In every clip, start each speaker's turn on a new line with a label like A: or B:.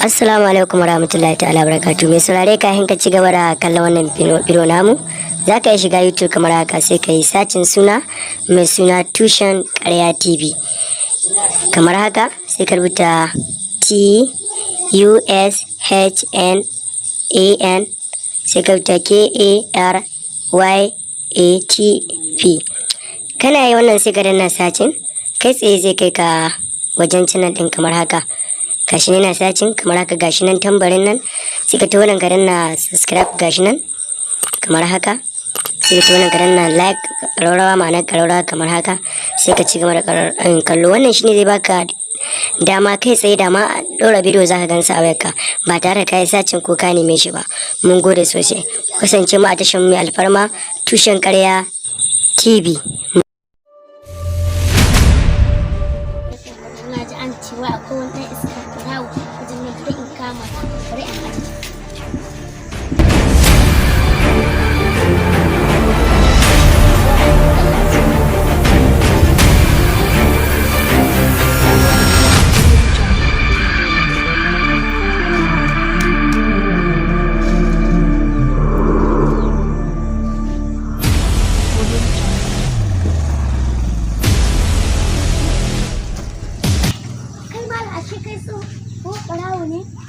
A: Assalamu alaikum warahmatullahi ta'ala barakatuh. Mai saurare kafin ka ci gaba da kallon wannan biro namu, za ka yi shiga YouTube kamar haka sai ka yi sacin suna mai suna Tushen Karya TV. Kamar haka sai ka rubuta TUSHNAN sai ka rubuta KARYATV. Kana yi wannan sai ka danna sacin, kai tsaye zai kai ka wajen channel din kamar haka. Gashi ne na sacin kamar haka, gashi nan tambarin nan sai ka tawo nan ka danna subscribe, gashi nan kamar haka sai ka tawo nan ka danna like raurawa ma'ana raurawa kamar haka sai ka ci gaba da kallo. Wannan shine zai baka dama kai tsaye dama ɗora bidiyo zaka gansa a wayarka ba tare da kai sacin ko ka neme shi ba. Mun gode sosai, kasance mu a tashar mai alfarma Tushen Karya TV.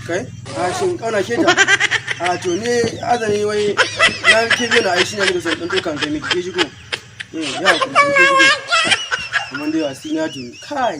B: Kai? A shin kauna ke ta? A to ne azani wai na ke biyo na aishi ne daga sauƙin dokan kai miki ke shigo. Ya ku ke shigo. Kuma dai wasi na tun kai.